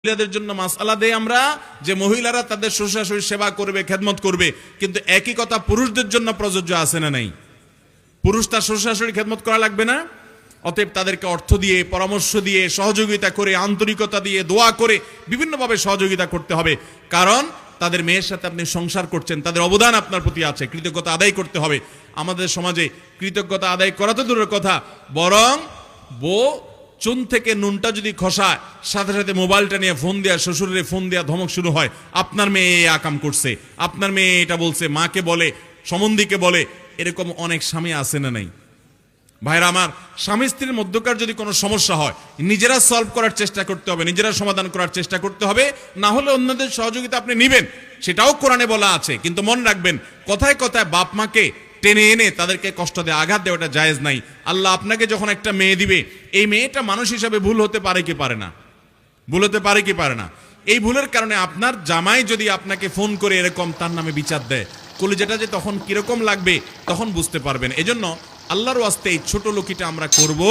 মহিলাদের জন্য মাসআলা দেই আমরা যে মহিলারা তাদের শ্বশুর সেবা করবে, খেদমত করবে, কিন্তু একই কথা পুরুষদের জন্য প্রযোজ্য আছে না নাই? পুরুষ তার শ্বশুর খেদমত করা লাগবে না? অতএব তাদেরকে অর্থ দিয়ে, পরামর্শ দিয়ে, সহযোগিতা করে, আন্তরিকতা দিয়ে, দোয়া করে বিভিন্নভাবে সহযোগিতা করতে হবে। কারণ তাদের মেয়ের সাথে আপনি সংসার করছেন, তাদের অবদান আপনার প্রতি আছে, কৃতজ্ঞতা আদায় করতে হবে। আমাদের সমাজে কৃতজ্ঞতা আদায় করা তো দূরের কথা, বরং বউ চুন থেকে নুনটা যদি খসায়, সাথে সাথে মোবাইলটা নিয়ে ফোন দেয়া, শ্বশুরের ফোন দেয়া, ধমক শুরু হয়, আপনার মেয়ে এই আকাম করছে, আপনার মেয়ে এটা বলছে, মাকে বলে, সম্বন্ধীকে বলে। এরকম অনেক স্বামী আছে না নাই? ভাইরা আমার, স্বামী স্ত্রীর মধ্যকার যদি কোনো সমস্যা হয়, নিজেরা সলভ করার চেষ্টা করতে হবে, নিজেরা সমাধান করার চেষ্টা করতে হবে। না হলে অন্যদের সহযোগিতা আপনি নিবেন, সেটাও কোরআনে বলা আছে। কিন্তু মনে রাখবেন, কথায় কথায় বাপ মাকে টেনে এনে তাদেরকে কষ্ট দিয়ে আঘাত দেওয়াটা জায়েজ নাই। আল্লাহ আপনাকে যখন একটা মেয়ে দিবে, এই মেয়েটা মানুষ হিসাবে ভুল হতে পারে কি পারে না? ভুল হতে পারে কি পারে না? এই ভুলের কারণে আপনার জামাই যদি আপনাকে ফোন করে এরকম তার নামে বিচার দেয়, কলিজাটা যে তখন কিরকম লাগবে তখন বুঝতে পারবেন। এজন্য আল্লাহর ওয়াস্তে এই ছোট লোকিটা আমরা করব